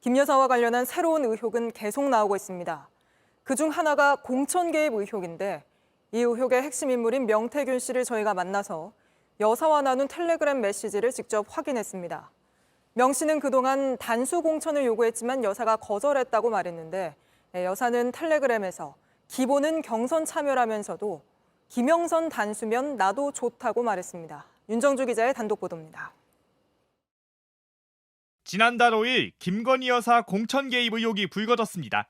김 여사와 관련한 새로운 의혹은 계속 나오고 있습니다. 그중 하나가 공천 개입 의혹인데 이 의혹의 핵심 인물인 명태균 씨를 저희가 만나서 여사와 나눈 텔레그램 메시지를 직접 확인했습니다. 명 씨는 그동안 단수 공천을 요구했지만 여사가 거절했다고 말했는데 여사는 텔레그램에서 기본은 경선 참여라면서도 김영선 단수면 나도 좋다고 말했습니다. 윤정주 기자의 단독 보도입니다. 지난달 5일 김건희 여사 공천 개입 의혹이 불거졌습니다.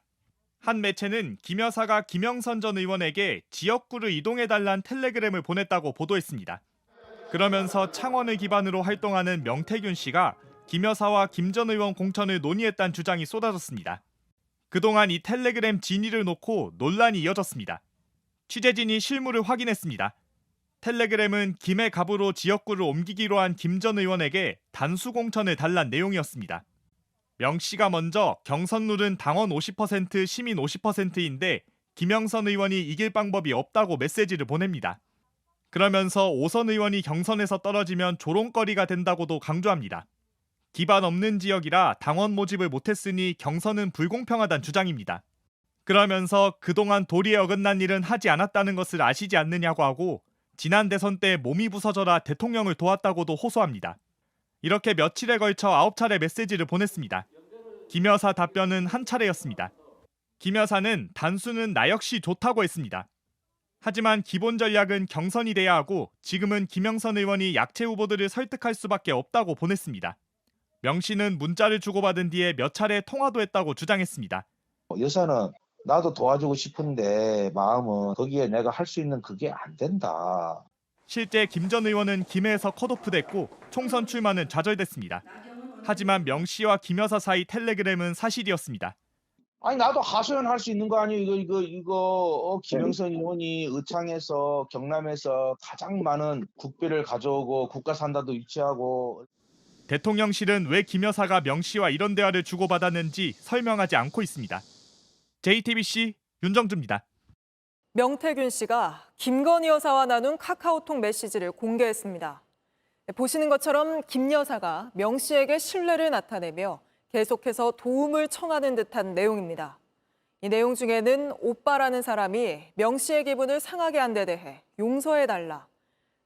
한 매체는 김 여사가 김영선 전 의원에게 지역구를 이동해달란 텔레그램을 보냈다고 보도했습니다. 그러면서 창원을 기반으로 활동하는 명태균 씨가 김 여사와 김 전 의원 공천을 논의했다는 주장이 쏟아졌습니다. 그동안 이 텔레그램 진위를 놓고 논란이 이어졌습니다. 취재진이 실물을 확인했습니다. 텔레그램은 김해 갑으로 지역구를 옮기기로 한 김 전 의원에게 단수 공천을 달란 내용이었습니다. 명 씨가 먼저 경선 룰은 당원 50%, 시민 50%인데 김영선 의원이 이길 방법이 없다고 메시지를 보냅니다. 그러면서 오선 의원이 경선에서 떨어지면 조롱거리가 된다고도 강조합니다. 기반 없는 지역이라 당원 모집을 못했으니 경선은 불공평하다는 주장입니다. 그러면서 그동안 도리에 어긋난 일은 하지 않았다는 것을 아시지 않느냐고 하고 지난 대선 때 몸이 부서져라 대통령을 도왔다고도 호소합니다. 이렇게 며칠에 걸쳐 9차례 메시지를 보냈습니다. 김 여사 답변은 한 차례였습니다. 김 여사는 단수는 나 역시 좋다고 했습니다. 하지만 기본 전략은 경선이 돼야 하고 지금은 김영선 의원이 약체 후보들을 설득할 수밖에 없다고 보냈습니다. 명 씨는 문자를 주고받은 뒤에 몇 차례 통화도 했다고 주장했습니다. 여사는 나도 도와주고 싶은데 마음은 거기에 내가 할 수 있는 그게 안 된다. 실제 김 전 의원은 김해에서 컷오프됐고 총선 출마는 좌절됐습니다. 하지만 명 씨와 김 여사 사이 텔레그램은 사실이었습니다. 아니 나도 하소연 할 수 있는 거 아니에요? 이거 김영선 의원이 의창에서 경남에서 가장 많은 국비를 가져오고 국가 산다도 유치하고. 대통령실은 왜 김 여사가 명 씨와 이런 대화를 주고받았는지 설명하지 않고 있습니다. JTBC 윤정주입니다. 명태균 씨가 김건희 여사와 나눈 카카오톡 메시지를 공개했습니다. 보시는 것처럼 김 여사가 명 씨에게 신뢰를 나타내며 계속해서 도움을 청하는 듯한 내용입니다. 이 내용 중에는 오빠라는 사람이 명 씨의 기분을 상하게 한 데 대해 용서해달라,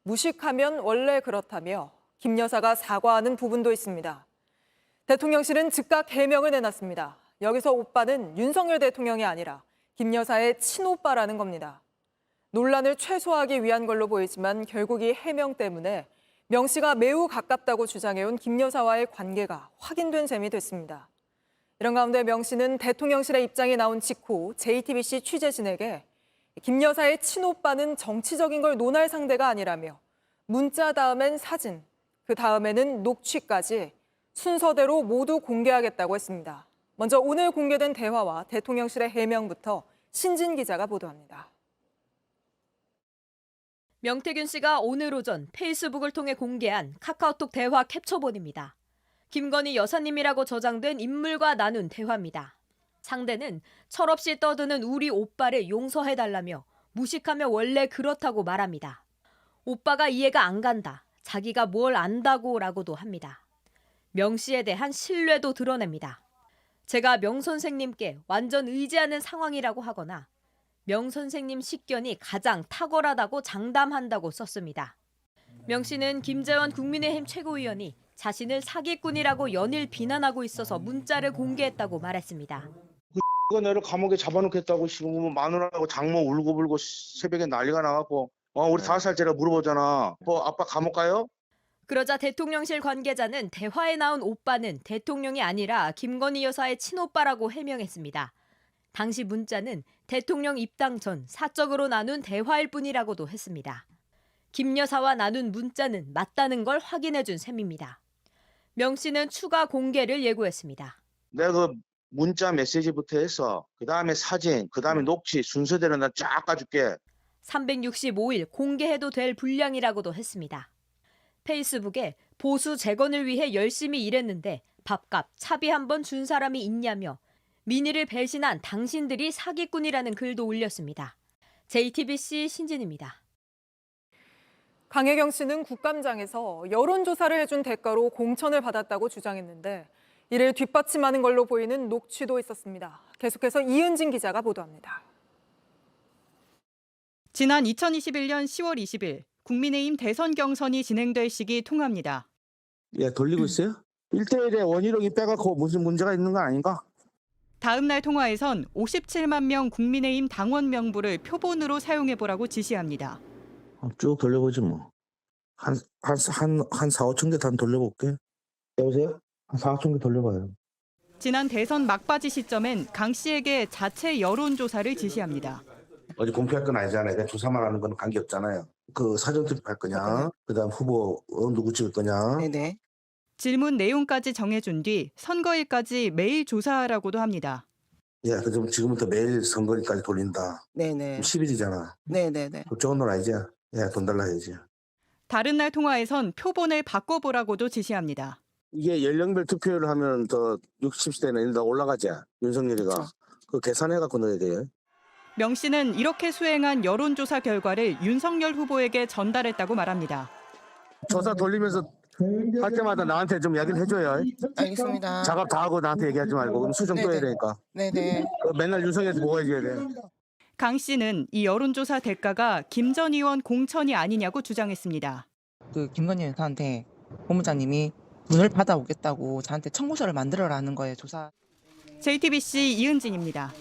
무식하면 원래 그렇다며 김 여사가 사과하는 부분도 있습니다. 대통령실은 즉각 해명을 내놨습니다. 여기서 오빠는 윤석열 대통령이 아니라 김 여사의 친오빠라는 겁니다. 논란을 최소화하기 위한 걸로 보이지만 결국 이 해명 때문에 명 씨가 매우 가깝다고 주장해온 김 여사와의 관계가 확인된 셈이 됐습니다. 이런 가운데 명 씨는 대통령실의 입장이 나온 직후 JTBC 취재진에게 김 여사의 친오빠는 정치적인 걸 논할 상대가 아니라며 문자 다음엔 사진, 그 다음에는 녹취까지 순서대로 모두 공개하겠다고 했습니다. 먼저 오늘 공개된 대화와 대통령실의 해명부터 신진 기자가 보도합니다. 명태균 씨가 오늘 오전 페이스북을 통해 공개한 카카오톡 대화 캡처본입니다. 김건희 여사님이라고 저장된 인물과 나눈 대화입니다. 상대는 철없이 떠드는 우리 오빠를 용서해달라며 무식하며 원래 그렇다고 말합니다. 오빠가 이해가 안 간다. 자기가 뭘 안다고 라고도 합니다. 명 씨에 대한 신뢰도 드러냅니다. 제가 명 선생님께 완전 의지하는 상황이라고 하거나 명 선생님 식견이 가장 탁월하다고 장담한다고 썼습니다. 명 씨는 김재원 국민의힘 최고위원이 자신을 사기꾼이라고 연일 비난하고 있어서 문자를 공개했다고 말했습니다. 그거 내를 감옥에 잡아놓겠다고 지금 마누라하고 장모 울고불고 새벽에 난리가 나갖고 우리 5살짜리가 물어보잖아. 뭐 아빠 감옥 가요? 그러자 대통령실 관계자는 대화에 나온 오빠는 대통령이 아니라 김건희 여사의 친오빠라고 해명했습니다. 당시 문자는 대통령 입당 전 사적으로 나눈 대화일 뿐이라고도 했습니다. 김 여사와 나눈 문자는 맞다는 걸 확인해준 셈입니다. 명 씨는 추가 공개를 예고했습니다. 내가 그 문자 메시지부터 해서 그 다음에 사진, 그 다음에 녹취 순서대로 나 쫙 가줄게. 365일 공개해도 될 분량이라고도 했습니다. 페이스북에 보수 재건을 위해 열심히 일했는데 밥값, 차비 한 번 준 사람이 있냐며 민의를 배신한 당신들이 사기꾼이라는 글도 올렸습니다. JTBC 신진입니다. 강혜경 씨는 국감장에서 여론조사를 해준 대가로 공천을 받았다고 주장했는데 이를 뒷받침하는 걸로 보이는 녹취도 있었습니다. 계속해서 이은진 기자가 보도합니다. 지난 2021년 10월 20일 국민의힘 대선 경선이 진행될 시기 통화입니다. 예, 돌리고 있어요? 1대1에 원희룡이 빼갖고 무슨 문제가 있는 거 아닌가? 다음 날 통화에선 57만 명 국민의힘 당원 명부를 표본으로 사용해보라고 지시합니다. 쭉 돌려보지 뭐. 한 4, 5천 개 다 돌려볼게. 여보세요? 한 4, 5천 개 돌려봐요. 지난 대선 막바지 시점엔 강 씨에게 자체 여론조사를 지시합니다. 어디 공표할 건 아니잖아요. 그냥 조사만 하는 건 관계없잖아요. 그 사전 투표할 거냐? 그다음 후보 누구 찍을 거냐? 네네. 질문 내용까지 정해준 뒤 선거일까지 매일 조사하라고도 합니다. 예, 그럼 지금부터 매일 선거일까지 돌린다. 네네. 10일이잖아. 네네네. 적은 돈 아니지? 예, 돈 달라 해야지. 다른 날 통화에선 표본을 바꿔보라고도 지시합니다. 이게 연령별 투표를 하면 더 60세는 더 올라가지. 윤석열이가. 그렇죠. 그 계산해갖고 넣어야 돼요. 명 씨는 이렇게 수행한 여론조사 결과를 윤석열 후보에게 전달했다고 말합니다. 조사 돌리면서 할 때마다 나한테 좀 이야기를 해줘요. 알겠습니다. 작업 다 하고 나한테 얘기하지 말고 그럼 수정 또 해야 되니까. 네네. 맨날 윤석열한테 보고 해줘야 돼. 강 씨는 이 여론조사 대가가 김 전 의원 공천이 아니냐고 주장했습니다. 그 김건희 여사한테 본부장님이 문을 받아오겠다고 저한테 청구서를 만들어라는 거예요. 조사. JTBC 이은진입니다.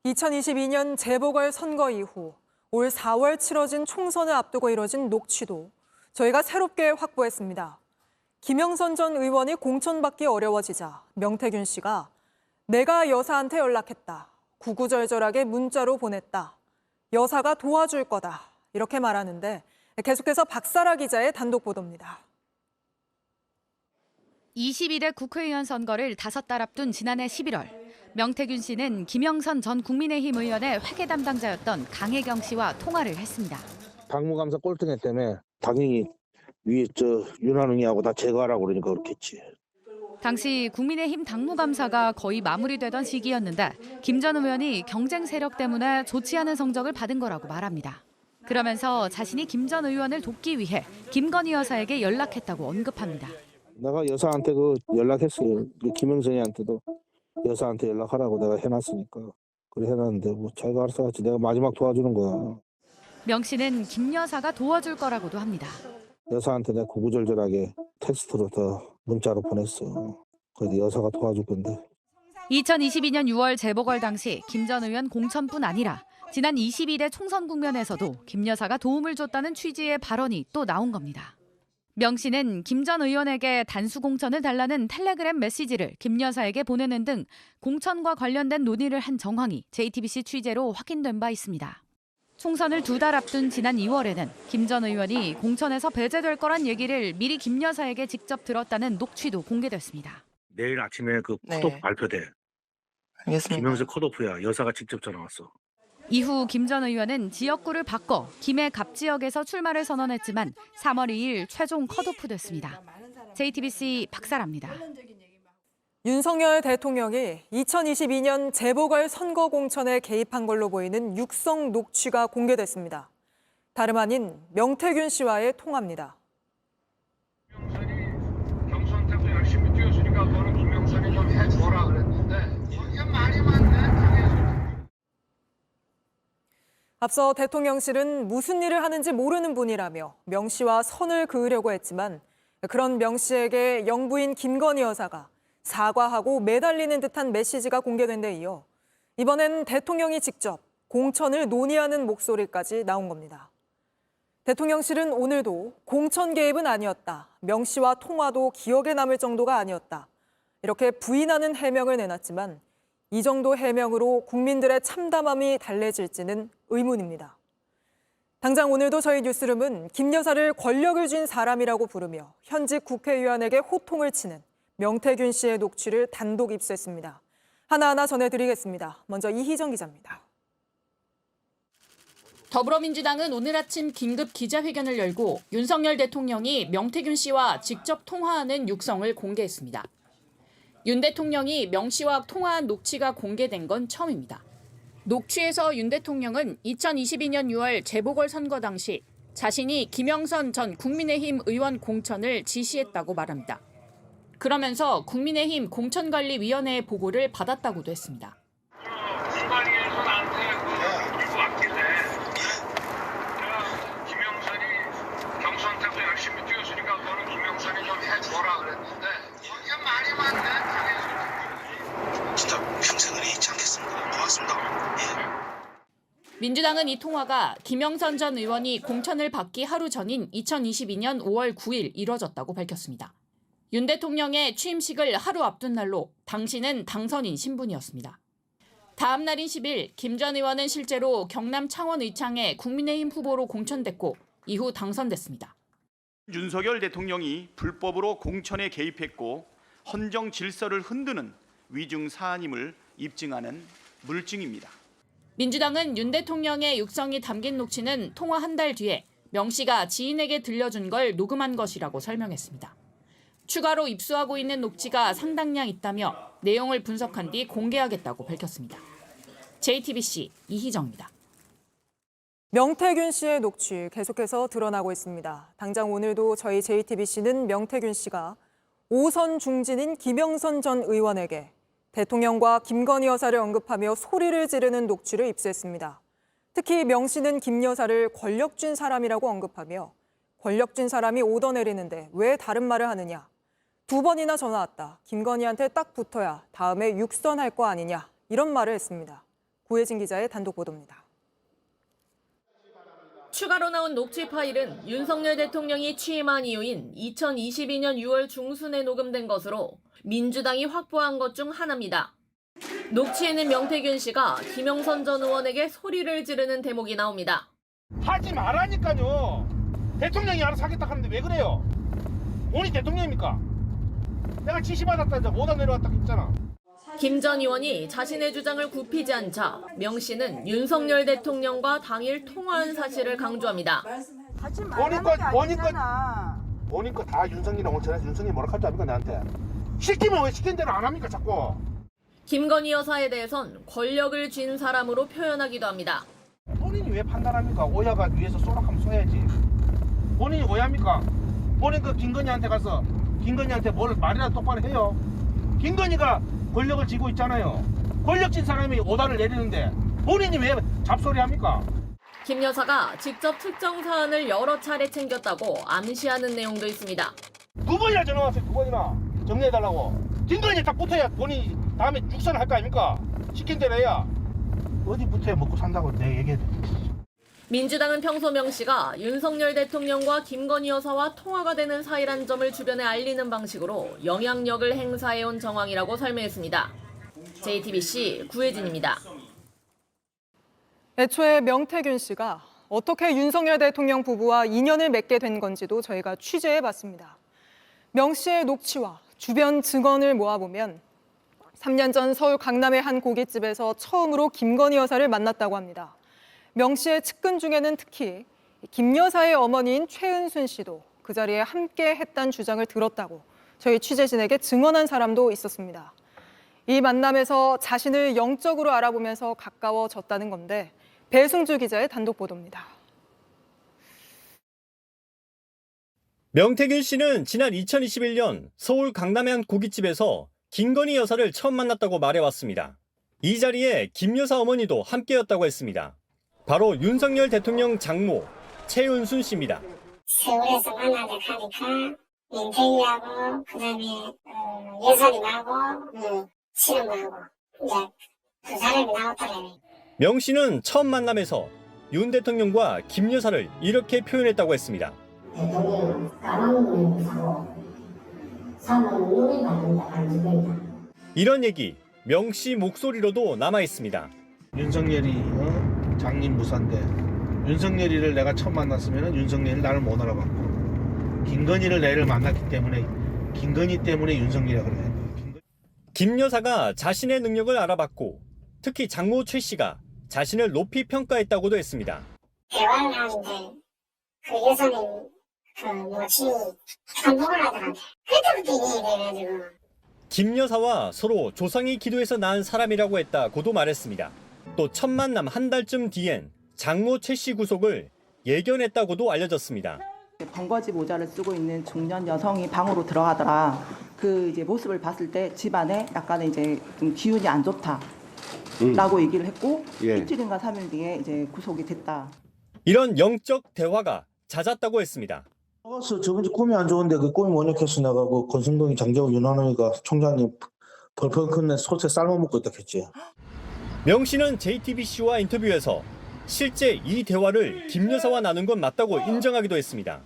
2022년 재보궐선거 이후 올 4월 치러진 총선을 앞두고 이뤄진 녹취도 저희가 새롭게 확보했습니다. 김영선 전 의원이 공천받기 어려워지자 명태균 씨가 내가 여사한테 연락했다. 구구절절하게 문자로 보냈다. 여사가 도와줄 거다. 이렇게 말하는데 계속해서 박사라 기자의 단독 보도입니다. 22대 국회의원 선거를 5달 앞둔 지난해 11월 명태균 씨는 김영선 전 국민의힘 의원의 회계 담당자였던 강혜경 씨와 통화를 했습니다. 당무감사 꼴등했다며 당연히 위에 윤한웅이하고 다 제거하라고 그러니까 그렇겠지. 당시 국민의힘 당무감사가 거의 마무리되던 시기였는데 김 전 의원이 경쟁 세력 때문에 좋지 않은 성적을 받은 거라고 말합니다. 그러면서 자신이 김 전 의원을 돕기 위해 김건희 여사에게 연락했다고 언급합니다. 내가 여사한테 연락했어요. 김영선이한테도 여사한테 연락하라고 내가 해놨으니까. 그래 해놨는데 뭐 자기가 알아서 하지. 내가 마지막 도와주는 거야. 명 씨는 김 여사가 도와줄 거라고도 합니다. 여사한테 내가 구구절절하게 텍스트로 더 문자로 보냈어. 그래도 여사가 도와줄 건데. 2022년 6월 재보궐 당시 김 전 의원 공천뿐 아니라 지난 22대 총선 국면에서도 김 여사가 도움을 줬다는 취지의 발언이 또 나온 겁니다. 명 씨는 김 전 의원에게 단수 공천을 달라는 텔레그램 메시지를 김 여사에게 보내는 등 공천과 관련된 논의를 한 정황이 JTBC 취재로 확인된 바 있습니다. 총선을 2달 앞둔 지난 2월에는 김 전 의원이 공천에서 배제될 거란 얘기를 미리 김 여사에게 직접 들었다는 녹취도 공개됐습니다. 내일 아침에 그 네. 컷오프 발표돼. 알겠습니다. 김영수 컷오프야. 여사가 직접 전화 왔어. 이후 김 전 의원은 지역구를 바꿔 김해 갑 지역에서 출마를 선언했지만 3월 2일 최종 컷오프됐습니다. JTBC 박사라입니다. 윤석열 대통령이 2022년 재보궐선거 공천에 개입한 걸로 보이는 육성 녹취가 공개됐습니다. 다름 아닌 명태균 씨와의 통화입니다. 김영선이 경선때도 열심히 뛰어주니까 너는 김영선이 좀 해줘라 그랬는데 이게 말이 많네. 앞서 대통령실은 무슨 일을 하는지 모르는 분이라며 명 씨와 선을 그으려고 했지만 그런 명 씨에게 영부인 김건희 여사가 사과하고 매달리는 듯한 메시지가 공개된 데 이어 이번엔 대통령이 직접 공천을 논의하는 목소리까지 나온 겁니다. 대통령실은 오늘도 공천 개입은 아니었다. 명 씨와 통화도 기억에 남을 정도가 아니었다. 이렇게 부인하는 해명을 내놨지만 이 정도 해명으로 국민들의 참담함이 달래질지는 의문입니다. 당장 오늘도 저희 뉴스룸은 김 여사를 권력을 쥔 사람이라고 부르며 현직 국회의원에게 호통을 치는 명태균 씨의 녹취를 단독 입수했습니다. 하나하나 전해드리겠습니다. 먼저 이희정 기자입니다. 더불어민주당은 오늘 아침 긴급 기자회견을 열고 윤석열 대통령이 명태균 씨와 직접 통화하는 육성을 공개했습니다. 윤 대통령이 명 씨와 통화한 녹취가 공개된 건 처음입니다. 녹취에서 윤 대통령은 2022년 6월 재보궐선거 당시 자신이 김영선 전 국민의힘 의원 공천을 지시했다고 말합니다. 그러면서 국민의힘 공천관리위원회의 보고를 받았다고도 했습니다. 군관리에서 나한테 물고 왔길래 내가 김영선이 경선 때도 열심히 뛰었으니까 너는 김영선이 좀 해줘라 그랬는데 거기가 말이 많네. 진짜 평생을 잊지 않겠습니다. 고맙습니다. 민주당은 이 통화가 김영선 전 의원이 공천을 받기 하루 전인 2022년 5월 9일 이뤄졌다고 밝혔습니다. 윤 대통령의 취임식을 하루 앞둔 날로 당시는 당선인 신분이었습니다. 다음 날인 10일 김 전 의원은 실제로 경남 창원 의창에 국민의힘 후보로 공천됐고 이후 당선됐습니다. 윤석열 대통령이 불법으로 공천에 개입했고 헌정 질서를 흔드는 위중 사안임을 입증하는 물증입니다. 민주당은 윤 대통령의 육성이 담긴 녹취는 통화 한 달 뒤에 명 씨가 지인에게 들려준 걸 녹음한 것이라고 설명했습니다. 추가로 입수하고 있는 녹취가 상당량 있다며 내용을 분석한 뒤 공개하겠다고 밝혔습니다. JTBC 이희정입니다. 명태균 씨의 녹취 계속해서 드러나고 있습니다. 당장 오늘도 저희 JTBC는 명태균 씨가 5선 중진인 김영선 전 의원에게 대통령과 김건희 여사를 언급하며 소리를 지르는 녹취를 입수했습니다. 특히 명 씨는 김 여사를 권력쥔 사람이라고 언급하며 권력쥔 사람이 오더 내리는데 왜 다른 말을 하느냐. 2번이나 전화 왔다. 김건희한테 딱 붙어야 다음에 육선할 거 아니냐. 이런 말을 했습니다. 구혜진 기자의 단독 보도입니다. 추가로 나온 녹취 파일은 윤석열 대통령이 취임한 이후인 2022년 6월 중순에 녹음된 것으로 민주당이 확보한 것 중 하나입니다. 녹취에는 명태균 씨가 김영선 전 의원에게 소리를 지르는 대목이 나옵니다. 하지 말라니까요. 대통령이 알아서 하겠다 하는데 왜 그래요? 본인이 대통령입니까? 내가 지시받았다 이제 못안 내려왔다 했잖아. 김 전 의원이 자신의 주장을 굽히지 않자 명 씨는 윤석열 대통령과 당일 통화한 사실을 강조합니다. 본인 거 다 윤석열이랑 온천해서 윤석열이 뭐라 할줄 압니까 나한테? 시키면 왜 시킨 대로 안 합니까 자꾸? 김건희 여사에 대해선 권력을 쥔 사람으로 표현하기도 합니다. 본인이 왜 판단합니까? 오야가 위에서 쏘락하면 쏘야지. 본인이 오야입니까? 본인 그 김건희한테 가서 김건희한테 뭘 말이라도 똑바로 해요. 김건희가 권력을 쥐고 있잖아요. 권력 쥔 사람이 오다를 내리는데 본인이 왜 잡소리 합니까? 김 여사가 직접 특정 사안을 여러 차례 챙겼다고 암시하는 내용도 있습니다. 2번이나 전화 왔어요. 2번이나 정리해달라고. 김건희 딱 붙어야 본인이 다음에 육선을 할 거 아닙니까? 시킨 대로 해야. 어디 붙어야 먹고 산다고 내 얘기해도. 민주당은 평소 명 씨가 윤석열 대통령과 김건희 여사와 통화가 되는 사이란 점을 주변에 알리는 방식으로 영향력을 행사해온 정황이라고 설명했습니다. JTBC 구혜진입니다. 애초에 명태균 씨가 어떻게 윤석열 대통령 부부와 인연을 맺게 된 건지도 저희가 취재해봤습니다. 명 씨의 녹취와 주변 증언을 모아보면 3년 전 서울 강남의 한 고깃집에서 처음으로 김건희 여사를 만났다고 합니다. 명 씨의 측근 중에는 특히 김 여사의 어머니인 최은순 씨도 그 자리에 함께 했다는 주장을 들었다고 저희 취재진에게 증언한 사람도 있었습니다. 이 만남에서 자신을 영적으로 알아보면서 가까워졌다는 건데 배승주 기자의 단독 보도입니다. 명태균 씨는 지난 2021년 서울 강남의 한 고깃집에서 김건희 여사를 처음 만났다고 말해왔습니다. 이 자리에 김 여사 어머니도 함께였다고 했습니다. 바로 윤석열 대통령 장모 최은순 씨입니다. 서울에서 만나러 가니까 민태희하고 그다음에 여사님하고 친엄마하고 이제 두 사람이 나왔더라고요. 명 씨는 처음 만남에서 윤 대통령과 김 여사를 이렇게 표현했다고 했습니다. 대통령 까먹는 사고 사고는 눈이 받는다 반지된다. 이런 얘기 명 씨 목소리로도 남아 있습니다. 윤석열이 장님 무사인데 윤석열이를 내가 처음 만났으면 윤석열이 나를 못 알아봤고 김건희를 내를 만났기 때문에 김건희 때문에 윤석열이라고 그래요. 김 여사가 자신의 능력을 알아봤고 특히 장모 최 씨가 자신을 높이 평가했다고도 했습니다. 대화를 하는데 그 여사님 그 모친이 한복을 하더라고요. 그때부터 이해가 돼가지고. 김 여사와 서로 조상이 기도해서 낳은 사람이라고 했다고도 말했습니다. 또 첫 만남 한 달쯤 뒤엔 장모 최 씨 구속을 예견했다고도 알려졌습니다. 번거지 모자를 쓰고 있는 중년 여성이 방으로 들어가더라. 그 이제 모습을 봤을 때 집안에 약간의 이제 좀 기운이 안 좋다라고 얘기를 했고 이틀인가 3일 뒤에 이제 구속이 됐다. 이런 영적 대화가 잦았다고 했습니다. 나가서 저번주 꿈이 안 좋은데 그 꿈이 뭐냐해서 내가 그 권성동이 장재원 윤한호이가 총장님 벌벌 큰내 소채 삶아먹고 있다 했지. 명 씨는 JTBC와 인터뷰에서 실제 이 대화를 김 여사와 나눈 건 맞다고 인정하기도 했습니다.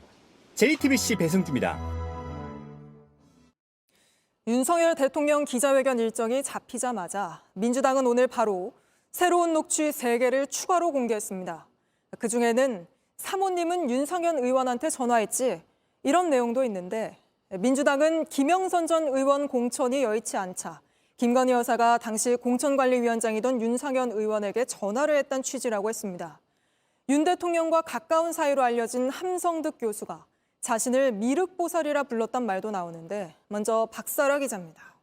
JTBC 배승주입니다. 윤석열 대통령 기자회견 일정이 잡히자마자 민주당은 오늘 바로 새로운 녹취 3개를 추가로 공개했습니다. 그중에는 사모님은 윤상현 의원한테 전화했지 이런 내용도 있는데 민주당은 김영선 전 의원 공천이 여의치 않자 김건희 여사가 당시 공천관리위원장이던 윤상현 의원에게 전화를 했다는 취지라고 했습니다. 윤 대통령과 가까운 사이로 알려진 함성득 교수가 자신을 미륵보살이라 불렀단 말도 나오는데 먼저 박사라 기자입니다.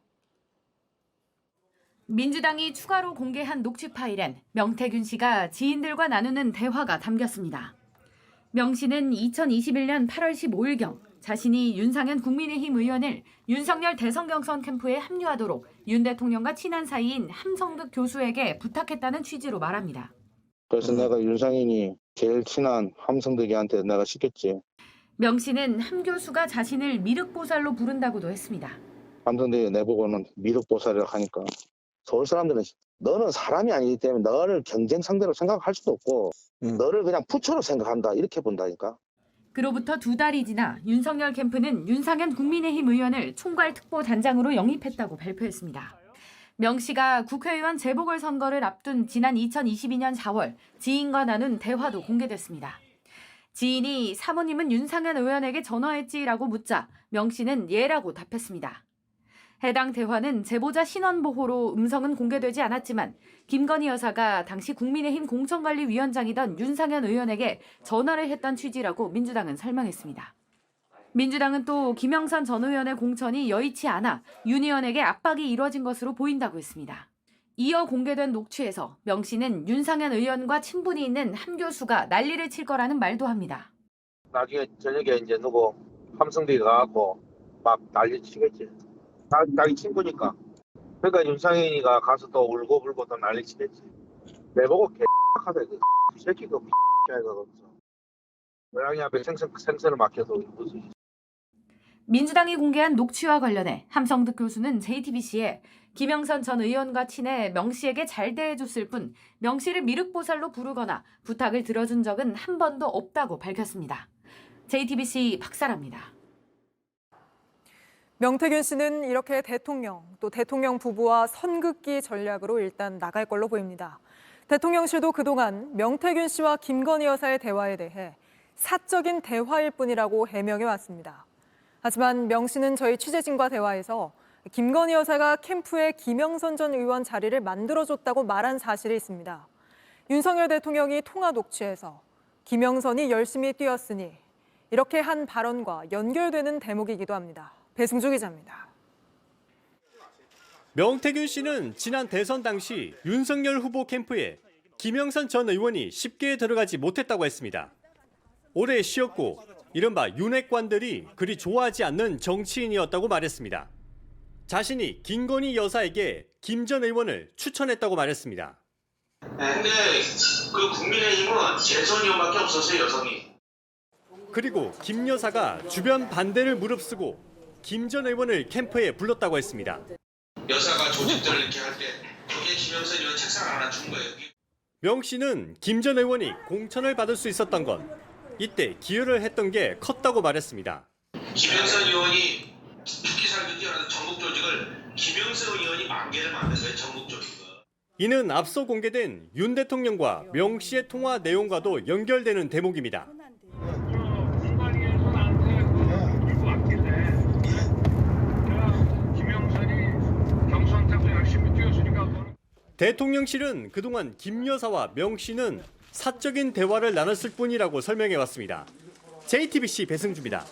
민주당이 추가로 공개한 녹취 파일엔 명태균 씨가 지인들과 나누는 대화가 담겼습니다. 명 씨는 2021년 8월 15일경 자신이 윤상현 국민의힘 의원을 윤석열 대선 경선 캠프에 합류하도록 윤 대통령과 친한 사이인 함성득 교수에게 부탁했다는 취지로 말합니다. 그래서 내가 윤상현이 제일 친한 함성득이한테 내가 시켰지. 명 씨는 함 교수가 자신을 미륵보살로 부른다고도 했습니다. 함성득이 내보고는 미륵보살이라고 하니까 서울 사람들은 너는 사람이 아니기 때문에 너를 경쟁 상대로 생각할 수도 없고 너를 그냥 부처로 생각한다 이렇게 본다니까. 그로부터 2달이 지나 윤석열 캠프는 윤상현 국민의힘 의원을 총괄특보단장으로 영입했다고 발표했습니다. 명 씨가 국회의원 재보궐선거를 앞둔 지난 2022년 4월 지인과 나눈 대화도 공개됐습니다. 지인이 사모님은 윤상현 의원에게 전화했지라고 묻자 명 씨는 예라고 답했습니다. 해당 대화는 제보자 신원보호로 음성은 공개되지 않았지만 김건희 여사가 당시 국민의힘 공천관리위원장이던 윤상현 의원에게 전화를 했던 취지라고 민주당은 설명했습니다. 민주당은 또 김영선 전 의원의 공천이 여의치 않아 윤 의원에게 압박이 이뤄진 것으로 보인다고 했습니다. 이어 공개된 녹취에서 명 씨는 윤상현 의원과 친분이 있는 함 교수가 난리를 칠 거라는 말도 합니다. 나중에 저녁에 이제 누구 함성득이 가갖고 막 난리 치겠지. 자기 친구니까. 그러니까 윤상현이가 가서 또 울고불고 또 난리 치겠지. 내보고 개X하다 그 새끼가 X가 없어. 고양이 앞에 생선을 맡겨서 울고지. 민주당이 공개한 녹취와 관련해 함성득 교수는 JTBC에 김영선 전 의원과 친해 명 씨에게 잘 대해줬을 뿐 명 씨를 미륵보살로 부르거나 부탁을 들어준 적은 한 번도 없다고 밝혔습니다. JTBC 박사라입니다. 명태균 씨는 이렇게 대통령, 또 대통령 부부와 선긋기 전략으로 일단 나갈 걸로 보입니다. 대통령실도 그동안 명태균 씨와 김건희 여사의 대화에 대해 사적인 대화일 뿐이라고 해명해 왔습니다. 하지만 명 씨는 저희 취재진과 대화에서 김건희 여사가 캠프에 김영선 전 의원 자리를 만들어줬다고 말한 사실이 있습니다. 윤석열 대통령이 통화 녹취에서 김영선이 열심히 뛰었으니 이렇게 한 발언과 연결되는 대목이기도 합니다. 배승주 기자입니다. 명태균 씨는 지난 대선 당시 윤석열 후보 캠프에 김영선 전 의원이 쉽게 들어가지 못했다고 했습니다. 오래 쉬었고 이른바 윤핵관들이 그리 좋아하지 않는 정치인이었다고 말했습니다. 자신이 김건희 여사에게 김 전 의원을 추천했다고 말했습니다. 근데 그 국민의힘은 재선 의원밖에 없었어요, 여성이. 그리고 김 여사가 주변 반대를 무릅쓰고 김 전 의원을 캠프에 불렀다고 했습니다. 여사가 조직들을 이렇게 할 때 그게 김영선 의원 책상 하나 준 거예요. 명 씨는 김 전 의원이 공천을 받을 수 있었던 건 이때 기여를 했던 게 컸다고 말했습니다. 김영선 의원이 죽기 살기 뛰어나는 전국 조직을 김영선 의원이 만개를 만든 거예요, 전국 조직을. 이는 앞서 공개된 윤 대통령과 명 씨의 통화 내용과도 연결되는 대목입니다. 대통령실은 그동안 김 여사와 명 씨는 사적인 대화를 나눴을 뿐이라고 설명해왔습니다. JTBC 배승주입니다.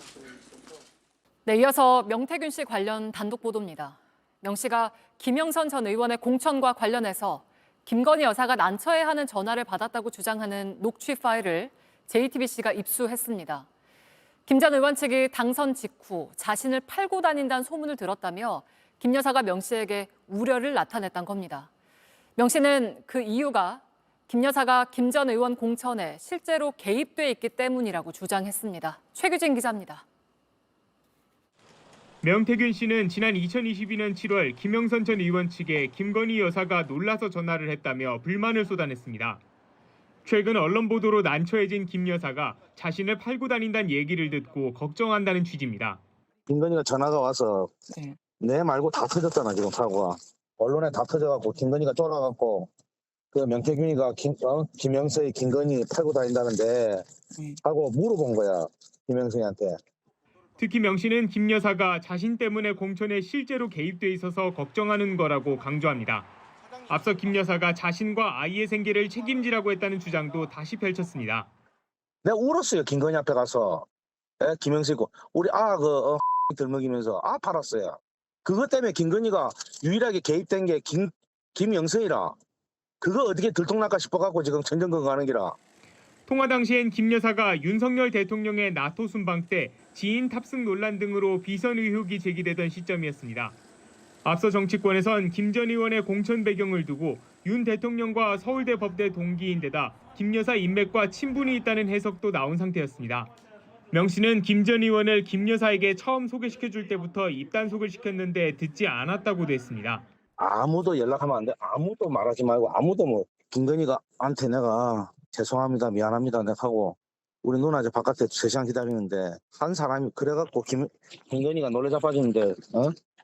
네, 이어서 명태균 씨 관련 단독 보도입니다. 명 씨가 김영선 전 의원의 공천과 관련해서 김건희 여사가 난처해하는 전화를 받았다고 주장하는 녹취 파일을 JTBC가 입수했습니다. 김 전 의원 측이 당선 직후 자신을 팔고 다닌다는 소문을 들었다며 김 여사가 명 씨에게 우려를 나타냈던 겁니다. 명 씨는 그 이유가 김 여사가 김 전 의원 공천에 실제로 개입돼 있기 때문이라고 주장했습니다. 최규진 기자입니다. 명태균 씨는 지난 2022년 7월 김영선 전 의원 측에 김건희 여사가 놀라서 전화를 했다며 불만을 쏟아냈습니다. 최근 언론 보도로 난처해진 김 여사가 자신을 팔고 다닌다는 얘기를 듣고 걱정한다는 취지입니다. 김건희가 전화가 와서 내 말고 다 터졌잖아 지금 사고가. 언론에 다 터져갖고 김건희가 쫄아갖고 그 명태균이가 김영서의 김건희 팔고 다닌다는데 하고 물어본 거야 김영서한테. 특히 명 씨는 김 여사가 자신 때문에 공천에 실제로 개입돼 있어서 걱정하는 거라고 강조합니다. 앞서 김 여사가 자신과 아이의 생계를 책임지라고 했다는 주장도 다시 펼쳤습니다. 내가 울었어요 김건희 앞에 가서. 김영서 있고 우리 들먹이면서 팔았어요. 그것 때문에 김건희가 유일하게 개입된 게 김영선이라. 그거 어떻게 들통날까 싶어갖고 지금 전전긍긍하는 기라. 통화 당시엔 김 여사가 윤석열 대통령의 나토 순방 때 지인 탑승 논란 등으로 비선 의혹이 제기되던 시점이었습니다. 앞서 정치권에선 김 전 의원의 공천 배경을 두고 윤 대통령과 서울대 법대 동기인데다 김 여사 인맥과 친분이 있다는 해석도 나온 상태였습니다. 명 씨는 김 전 의원을 김 여사에게 처음 소개시켜줄 때부터 입단속을 시켰는데 듣지 않았다고도 했습니다. 아무도 연락하면 안 돼. 아무도 말하지 말고 아무도 김건희가한테 내가 죄송합니다 미안합니다 내가 하고 우리 누나 이제 바깥에 3시간 기다리는데 한 사람이 그래갖고 김건희가 놀래 자빠지는데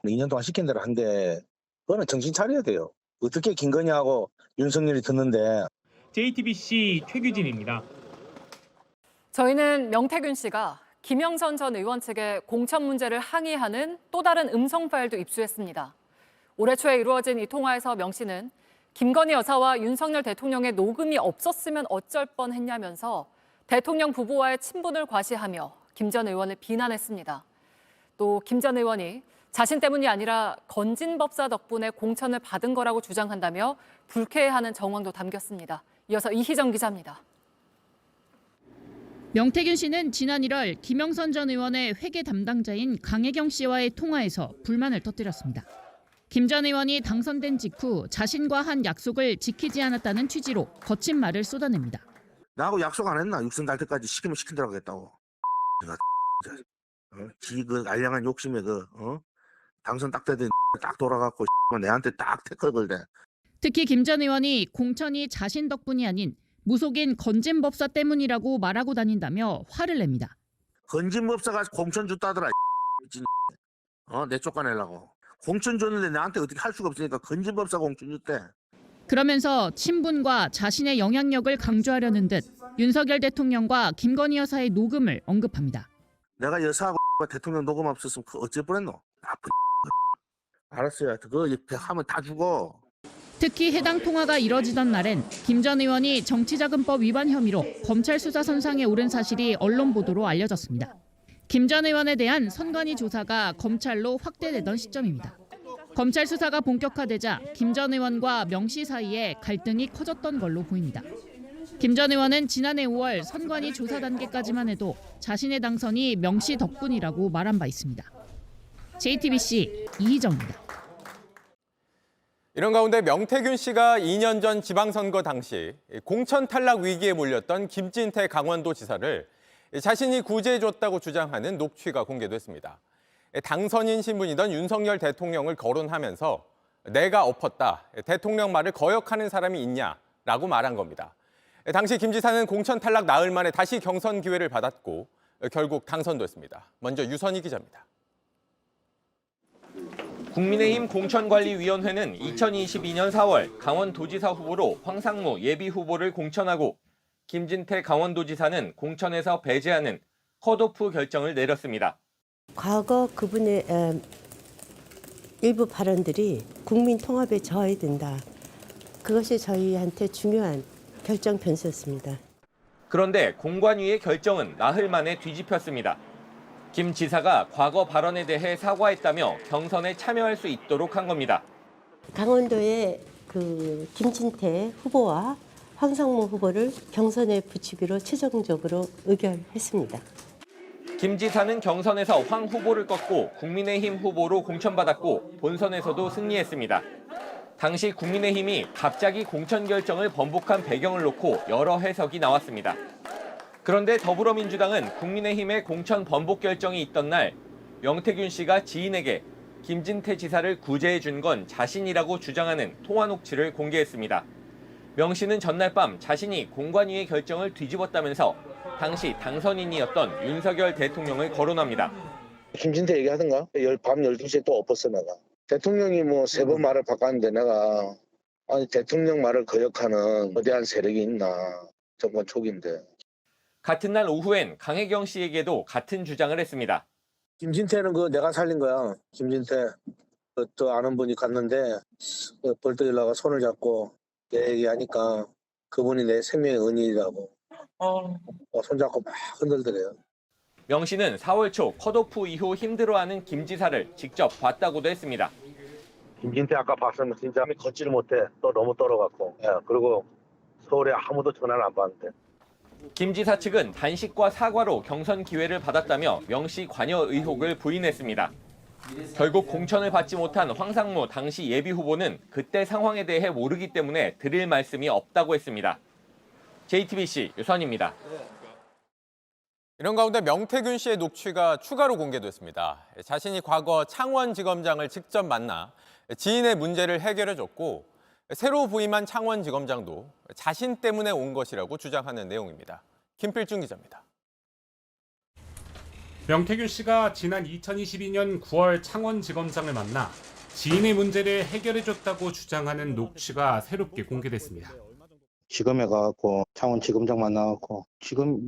2년 동안 시킨 대로 한대. 그거는 정신 차려야 돼요. 어떻게 김건희하고 윤석열이 듣는데. JTBC 최규진입니다. 저희는 명태균 씨가 김영선 전 의원 측의 공천 문제를 항의하는 또 다른 음성 파일도 입수했습니다. 올해 초에 이루어진 이 통화에서 명 씨는 김건희 여사와 윤석열 대통령의 녹음이 없었으면 어쩔 뻔했냐면서 대통령 부부와의 친분을 과시하며 김 전 의원을 비난했습니다. 또 김 전 의원이 자신 때문이 아니라 건진 법사 덕분에 공천을 받은 거라고 주장한다며 불쾌해하는 정황도 담겼습니다. 이어서 이희정 기자입니다. 명태균 씨는 지난 1월 김영선 전 의원의 회계 담당자인 강혜경 씨와의 통화에서 불만을 터뜨렸습니다. 김 전 의원이 당선된 직후 자신과 한 약속을 지키지 않았다는 취지로 거친 말을 쏟아냅니다. 나하고 약속 안 했나? 육선 갈 때까지 시키면 시킨 대로 하겠다고. 그 알량한 욕심에 당선 딱 되더니 딱 돌아갖고 내한테 딱 태클 걸대. 특히 김 전 의원이 공천이 자신 덕분이 아닌 무속인 건진법사 때문이라고 말하고 다닌다며 화를 냅니다. 건진법사가 공천 줬다더라. 내 쫓아내려고. 공천 줬는데 나한테 어떻게 할 수가 없으니까 건진법사가 공천 줬대. 그러면서 친분과 자신의 영향력을 강조하려는 듯 윤석열 대통령과 김건희 여사의 녹음을 언급합니다. 내가 여사하고 대통령 녹음 없었으면 어쩔 뻔했노? 나쁜. 알았어요. 그거 하면 다 죽어. 특히 해당 통화가 이뤄지던 날엔 김 전 의원이 정치자금법 위반 혐의로 검찰 수사 선상에 오른 사실이 언론 보도로 알려졌습니다. 김 전 의원에 대한 선관위 조사가 검찰로 확대되던 시점입니다. 검찰 수사가 본격화되자 김 전 의원과 명 씨 사이에 갈등이 커졌던 걸로 보입니다. 김 전 의원은 지난해 5월 선관위 조사 단계까지만 해도 자신의 당선이 명 씨 덕분이라고 말한 바 있습니다. JTBC 이희정입니다. 이런 가운데 명태균 씨가 2년 전 지방선거 당시 공천 탈락 위기에 몰렸던 김진태 강원도지사를 자신이 구제해줬다고 주장하는 녹취가 공개됐습니다. 당선인 신분이던 윤석열 대통령을 거론하면서 내가 엎었다, 대통령 말을 거역하는 사람이 있냐라고 말한 겁니다. 당시 김 지사는 공천 탈락 나흘 만에 다시 경선 기회를 받았고 결국 당선됐습니다. 먼저 유선희 기자입니다. 국민의힘 공천관리위원회는 2022년 4월 강원도지사 후보로 황상무 예비후보를 공천하고 김진태 강원도지사는 공천에서 배제하는 컷오프 결정을 내렸습니다. 과거 그분의 일부 발언들이 국민 통합에 저해된다. 그것이 저희한테 중요한 결정 변수였습니다. 그런데 공관위의 결정은 나흘 만에 뒤집혔습니다. 김 지사가 과거 발언에 대해 사과했다며 경선에 참여할 수 있도록 한 겁니다. 강원도의 김진태 후보와 황상무 후보를 경선에 붙이기로 최종적으로 의결했습니다. 김 지사는 경선에서 황 후보를 꺾고 국민의힘 후보로 공천받았고 본선에서도 승리했습니다. 당시 국민의힘이 갑자기 공천 결정을 번복한 배경을 놓고 여러 해석이 나왔습니다. 그런데 더불어민주당은 국민의힘의 공천 번복 결정이 있던 날 명태균 씨가 지인에게 김진태 지사를 구제해 준 건 자신이라고 주장하는 통화 녹취를 공개했습니다. 명 씨는 전날 밤 자신이 공관위의 결정을 뒤집었다면서 당시 당선인이었던 윤석열 대통령을 거론합니다. 김진태 얘기하던가? 밤 12시에 또 엎었어 내가. 대통령이 뭐 3번 말을 바꿨는데 내가 아니 대통령 말을 거역하는 거대한 세력이 있나. 정권 초기인데. 같은 날 오후엔 강혜경 씨에게도 같은 주장을 했습니다. 김진태는 내가 살린 거야. 김진태. 또 아는 분이 갔는데 벌떡 일어나가 손을 잡고 내 얘기하니까 그분이 내 생명의 은인이라고. 손잡고 막 흔들더래요. 명 씨는 4월 초 컷오프 이후 힘들어하는 김 지사를 직접 봤다고도 했습니다. 김진태 아까 봤으면 진짜 걷지를 못해. 또 너무 떨어갖고. 그리고 서울에 아무도 전화를 안 받는데. 김 지사 측은 단식과 사과로 경선 기회를 받았다며 명 씨 관여 의혹을 부인했습니다. 결국 공천을 받지 못한 황상무 당시 예비후보는 그때 상황에 대해 모르기 때문에 드릴 말씀이 없다고 했습니다. JTBC 유선입니다. 이런 가운데 명태균 씨의 녹취가 추가로 공개됐습니다. 자신이 과거 창원지검장을 직접 만나 지인의 문제를 해결해줬고 새로 부임한 창원지검장도 자신 때문에 온 것이라고 주장하는 내용입니다. 김필중 기자입니다. 명태균 씨가 지난 2022년 9월 창원지검장을 만나 지인의 문제를 해결해줬다고 주장하는 녹취가 새롭게 공개됐습니다. 지검에 가갖고 창원지검장 만나갖고 지금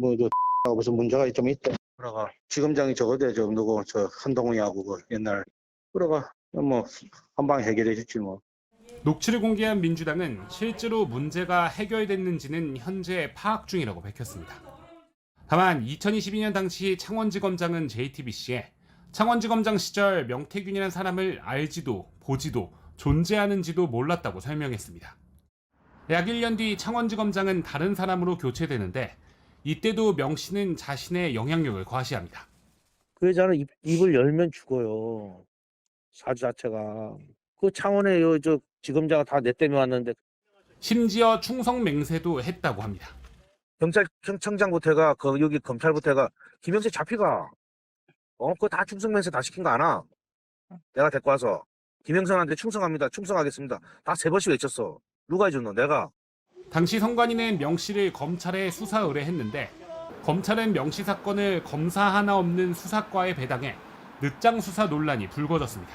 무슨 문제가 좀 있대. 그러가 지검장이 저거대 저 누구 저 한동훈이하고 그 옛날 그러가 뭐 한방 해결해줬지 뭐. 녹취를 공개한 민주당은 실제로 문제가 해결됐는지는 현재 파악 중이라고 밝혔습니다. 다만 2022년 당시 창원지검장은 JTBC에 창원지검장 시절 명태균이라는 사람을 알지도 보지도 존재하는지도 몰랐다고 설명했습니다. 약 1년 뒤 창원지검장은 다른 사람으로 교체되는데 이때도 명 씨는 자신의 영향력을 과시합니다. 그 여자는 입을 열면 죽어요. 사주 자체가. 그 창원에 저 지검장가 다 내 때문에 왔는데. 심지어 충성 맹세도 했다고 합니다. 경찰청장부터 해가 여기 검찰부터 해가 김영세 잡히가. 그거 다 충성 맹세 다 시킨 거 아나? 내가 데리고 와서 김영선한테 충성합니다. 충성하겠습니다. 다 3번씩 외쳤어. 누가 해줬노? 내가. 당시 선관위는 명 씨를 검찰에 수사 의뢰했는데 검찰은 명 씨 사건을 검사 하나 없는 수사과에 배당해 늦장 수사 논란이 불거졌습니다.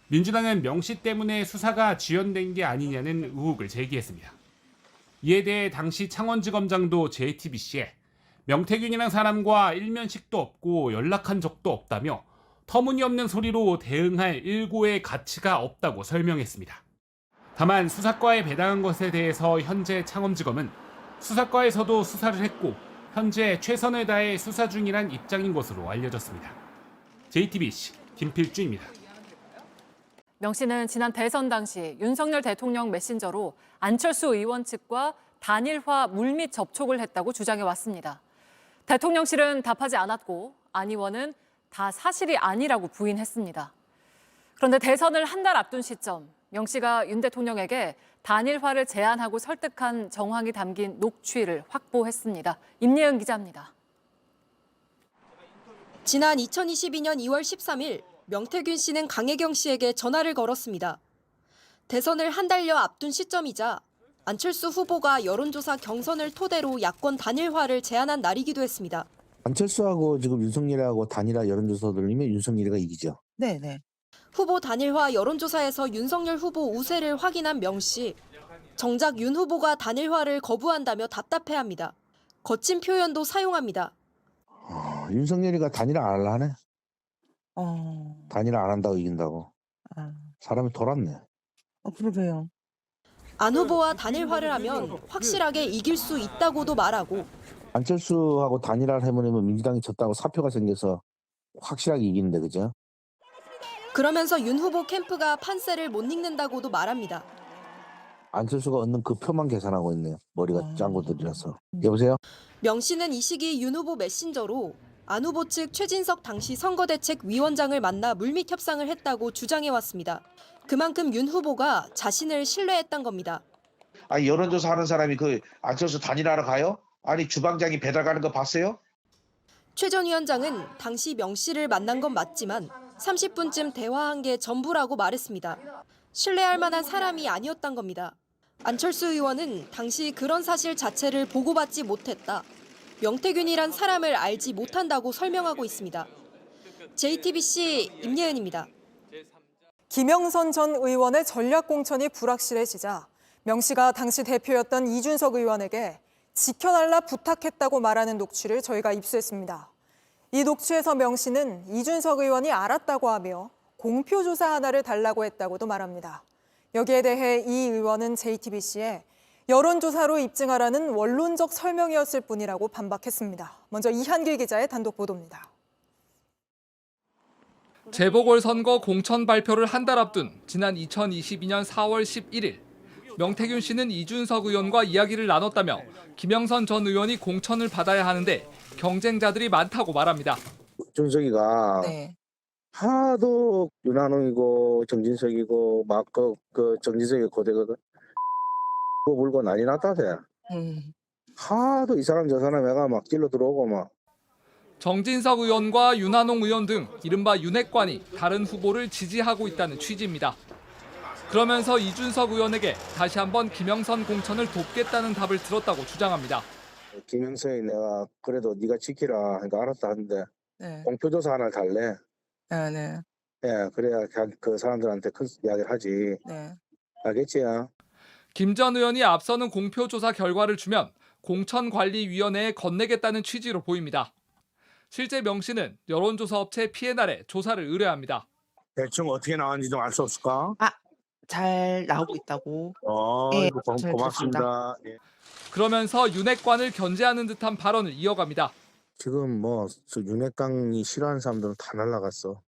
민주당은 명 씨 때문에 수사가 지연된 게 아니냐는 의혹을 제기했습니다. 이에 대해 당시 창원지검장도 JTBC에 명태균이라는 사람과 일면식도 없고 연락한 적도 없다며 터무니없는 소리로 대응할 일고의 가치가 없다고 설명했습니다. 다만 수사과에 배당한 것에 대해서 현재 창원지검은 수사과에서도 수사를 했고 현재 최선을 다해 수사 중이란 입장인 것으로 알려졌습니다. JTBC 김필주입니다. 명 씨는 지난 대선 당시 윤석열 대통령 메신저로 안철수 의원 측과 단일화 물밑 접촉을 했다고 주장해 왔습니다. 대통령실은 답하지 않았고 안 의원은 다 사실이 아니라고 부인했습니다. 그런데 대선을 한 달 앞둔 시점 명 씨가 윤 대통령에게 단일화를 제안하고 설득한 정황이 담긴 녹취를 확보했습니다. 임예은 기자입니다. 지난 2022년 2월 13일 명태균 씨는 강혜경 씨에게 전화를 걸었습니다. 대선을 한 달여 앞둔 시점이자 안철수 후보가 여론조사 경선을 토대로 야권 단일화를 제안한 날이기도 했습니다. 안철수하고 지금 윤석열하고 단일화 여론조사 돌리면 윤석열이가 이기죠. 네네. 후보 단일화 여론조사에서 윤석열 후보 우세를 확인한 명 씨. 정작 윤 후보가 단일화를 거부한다며 답답해합니다. 거친 표현도 사용합니다. 윤석열이가 단일화 안 하네. 단일화 안 한다고 이긴다고. 사람이 돌았네. 그러게요. 안 후보와 단일화를 하면 확실하게 이길 수 있다고도 말하고 안철수하고 단일화를 해보면 민주당이 졌다고 사표가 생겨서 확실하게 이기는데 그죠? 그러면서 윤 후보 캠프가 판세를 못 읽는다고도 말합니다. 안철수가 얻는 그 표만 계산하고 있네요. 머리가 짱구들이라서. 여보세요? 명 씨는 이 시기 윤 후보 메신저로 안 후보 측 최진석 당시 선거대책위원장을 만나 물밑 협상을 했다고 주장해왔습니다. 그만큼 윤 후보가 자신을 신뢰했던 겁니다. 아니 여론조사 하는 사람이 그 안철수 단일화하러 가요? 아니 주방장이 배달 가는 거 봤어요? 최 전 위원장은 당시 명 씨를 만난 건 맞지만 30분쯤 대화한 게 전부라고 말했습니다. 신뢰할 만한 사람이 아니었던 겁니다. 안철수 의원은 당시 그런 사실 자체를 보고받지 못했다. 명태균이란 사람을 알지 못한다고 설명하고 있습니다. JTBC 임예은입니다. 김영선 전 의원의 전략 공천이 불확실해지자 명 씨가 당시 대표였던 이준석 의원에게 지켜달라 부탁했다고 말하는 녹취를 저희가 입수했습니다. 이 녹취에서 명 씨는 이준석 의원이 알았다고 하며 공표조사 하나를 달라고 했다고도 말합니다. 여기에 대해 이 의원은 JTBC에 여론조사로 입증하라는 원론적 설명이었을 뿐이라고 반박했습니다. 먼저 이한길 기자의 단독 보도입니다. 재보궐선거 공천 발표를 한 달 앞둔 지난 2022년 4월 11일 명태균 씨는 이준석 의원과 이야기를 나눴다며 김영선 전 의원이 공천을 받아야 하는데 경쟁자들이 많다고 말합니다. 준석이가 하도 윤한홍이고 정진석이고 막 그 정진석이 고대거든. 물고 난리 났다대. 하도 이 사람 저 사람 애가 막 찔러 들어오고 막. 정진석 의원과 윤한홍 의원 등 이른바 윤핵관이 다른 후보를 지지하고 있다는 취지입니다. 그러면서 이준석 의원에게 다시 한번 김영선 공천을 돕겠다는 답을 들었다고 주장합니다. 김영선이 내가 그래도 네가 지키라 하니까 알았다 하는데 공표조사 하나 달래. 예, 그래야 그 사람들한테 큰 이야기를 하지. 알겠지? 김 전 의원이 앞서는 공표조사 결과를 주면 공천관리위원회에 건네겠다는 취지로 보입니다. 실제 명 씨는 여론조사 업체 P&R에 조사를 의뢰합니다. 대충 어떻게 나왔는지 좀 알 수 없을까? 잘 나오고 있다고. 고맙습니다. 예. 그러면서 윤핵관을 견제하는 듯한 발언을 이어갑니다. 지금 뭐 윤핵관이 싫어하는 사람들은 다 날라갔어.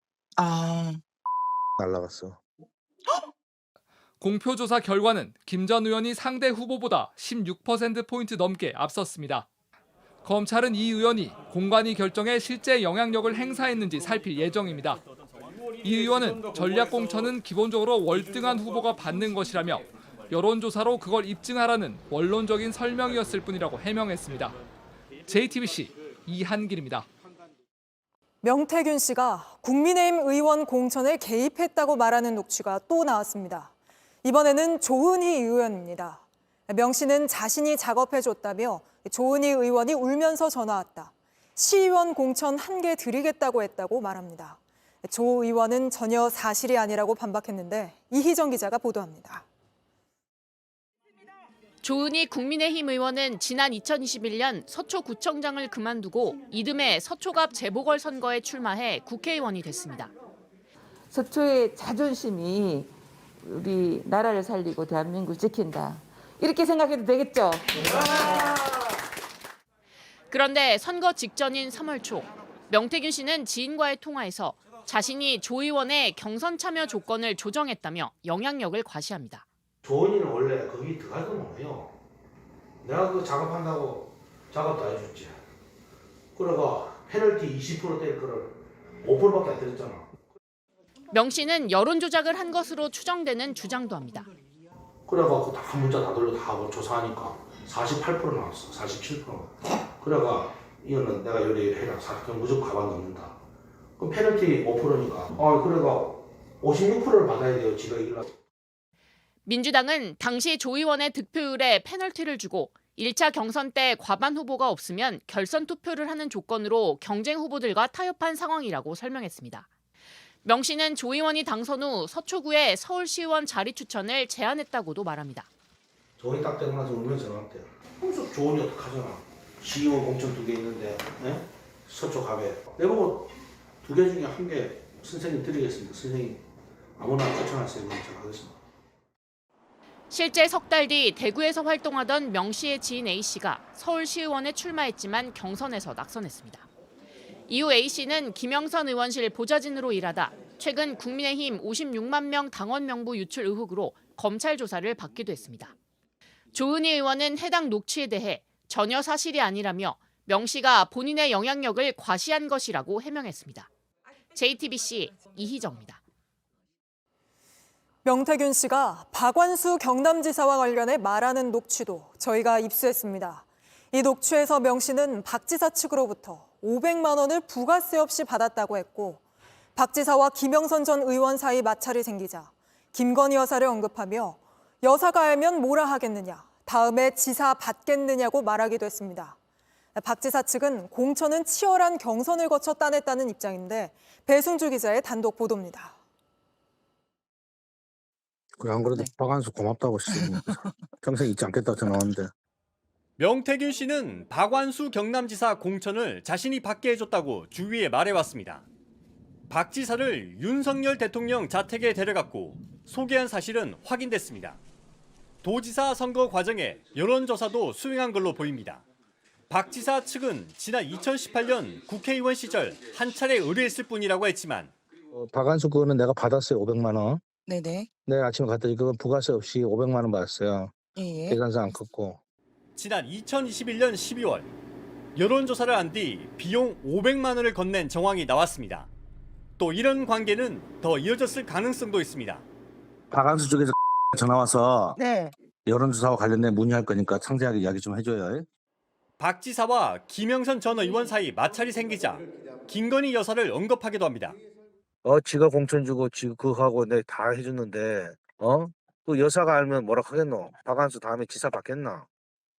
날라갔어. 공표조사 결과는 김 전 의원이 상대 후보보다 16%포인트 넘게 앞섰습니다. 검찰은 이 의원이 공관위 결정에 실제 영향력을 행사했는지 살필 예정입니다. 이 의원은 전략 공천은 기본적으로 월등한 후보가 받는 것이라며 여론조사로 그걸 입증하라는 원론적인 설명이었을 뿐이라고 해명했습니다. JTBC 이한길입니다. 명태균 씨가 국민의힘 의원 공천에 개입했다고 말하는 녹취가 또 나왔습니다. 이번에는 조은희 의원입니다. 명 씨는 자신이 작업해줬다며 조은희 의원이 울면서 전화 왔다. 시의원 공천 1개 드리겠다고 했다고 말합니다. 조 의원은 전혀 사실이 아니라고 반박했는데 이희정 기자가 보도합니다. 조은희 국민의힘 의원은 지난 2021년 서초구청장을 그만두고 이듬해 서초갑 재보궐선거에 출마해 국회의원이 됐습니다. 서초의 자존심이 우리 나라를 살리고 대한민국을 지킨다. 이렇게 생각해도 되겠죠? 그런데 선거 직전인 3월 초 명태균 씨는 지인과의 통화에서 자신이 조 의원의 경선 참여 조건을 조정했다며 영향력을 과시합니다. 조은이는 원래 거기 들어가지도 못해요. 내가 그거 작업한다고 작업도 해줬지. 그러고 페널티 20% 뗄 거를 5%밖에 안 때렸잖아. 명 씨는 여론 조작을 한 것으로 추정되는 주장도 합니다. 그래갖고 다 문자 다 돌려 다 하고 조사하니까 48% 나왔어. 47%. 그래가 이거는 내가 요리해라. 그럼 무조건 가방 넣는다. 그럼 페널티 5%니까. 그래가 56%를 받아야 돼요. 지가 이기려고. 민주당은 당시 조 의원의 득표율에 페널티를 주고 1차 경선 때 과반 후보가 없으면 결선 투표를 하는 조건으로 경쟁 후보들과 타협한 상황이라고 설명했습니다. 명 씨는 조 의원이 당선 후 서초구의 서울시의원 자리 추천을 제안했다고도 말합니다. 조은이 딱 되고 나서 울면서 나왔대요. 그래서 조은이 어떡하잖아. 시의원 공천 2개 있는데 서초 갑에. 내보고 2개 중에 1개 선생님 드리겠습니다. 선생님 아무나 추천하세요. 그럼 제가 하겠습니다. 실제 석 달 뒤 대구에서 활동하던 명 씨의 지인 A씨가 서울시의원에 출마했지만 경선에서 낙선했습니다. 이후 A씨는 김영선 의원실 보좌진으로 일하다 최근 국민의힘 56만 명 당원 명부 유출 의혹으로 검찰 조사를 받기도 했습니다. 조은희 의원은 해당 녹취에 대해 전혀 사실이 아니라며 명 씨가 본인의 영향력을 과시한 것이라고 해명했습니다. JTBC 이희정입니다. 명태균 씨가 박완수 경남지사와 관련해 말하는 녹취도 저희가 입수했습니다. 이 녹취에서 명 씨는 박 지사 측으로부터 500만 원을 부가세 없이 받았다고 했고 박 지사와 김영선 전 의원 사이 마찰이 생기자 김건희 여사를 언급하며 여사가 알면 뭐라 하겠느냐, 다음에 지사 받겠느냐고 말하기도 했습니다. 박 지사 측은 공천은 치열한 경선을 거쳐 따냈다는 입장인데 배승주 기자의 단독 보도입니다. 안 그래도 박완수 고맙다고 평생 잊지 않겠다고 전화왔는데. 명태균 씨는 박완수 경남지사 공천을 자신이 받게 해줬다고 주위에 말해왔습니다. 박 지사를 윤석열 대통령 자택에 데려갔고 소개한 사실은 확인됐습니다. 도지사 선거 과정에 여론조사도 수행한 걸로 보입니다. 박 지사 측은 지난 2018년 국회의원 시절 한 차례 의뢰했을 뿐이라고 했지만 박완수 그거는 내가 받았어요. 500만 원. 네네. 내일 아침에 갔더니 그건 부가세 없이 500만 원 받았어요. 예. 계산서 안 컸고. 지난 2021년 12월 여론조사를 한 뒤 비용 500만 원을 건넨 정황이 나왔습니다. 또 이런 관계는 더 이어졌을 가능성도 있습니다. 박완수 쪽에서 전화 와서 네. 여론조사와 관련된 문의할 거니까 상세하게 이야기 좀 해줘요. 박 지사와 김영선 전 의원 사이 마찰이 생기자 김건희 여사를 언급하기도 합니다. 지가 공천 주고 지가 그거 하고 내가 다 해줬는데 그 여사가 알면 뭐라 하겠노? 박완수 다음에 지사 받겠나?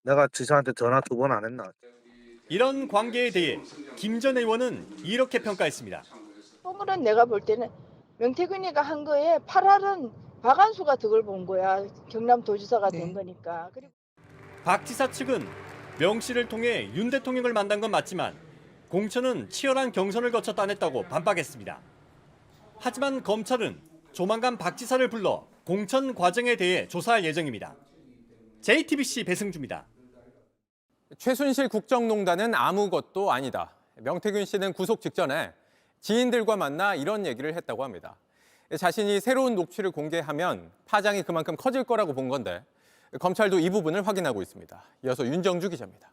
내가 지사한테 전화 2번 안 했나? 이런 관계에 대해 김 전 의원은 이렇게 평가했습니다. 오늘은 내가 볼 때는 명태균이가 한 거에 8할은 박완수가 덕을 본 거야. 경남도지사가 된 거니까. 그리고 박 지사 측은 명 씨를 통해 윤 대통령을 만난 건 맞지만 공천은 치열한 경선을 거쳐 따냈다고 반박했습니다. 하지만 검찰은 조만간 박 지사를 불러 공천 과정에 대해 조사할 예정입니다. JTBC 배승주입니다. 최순실 국정농단은 아무것도 아니다. 명태균 씨는 구속 직전에 지인들과 만나 이런 얘기를 했다고 합니다. 자신이 새로운 녹취를 공개하면 파장이 그만큼 커질 거라고 본 건데 검찰도 이 부분을 확인하고 있습니다. 이어서 윤정주 기자입니다.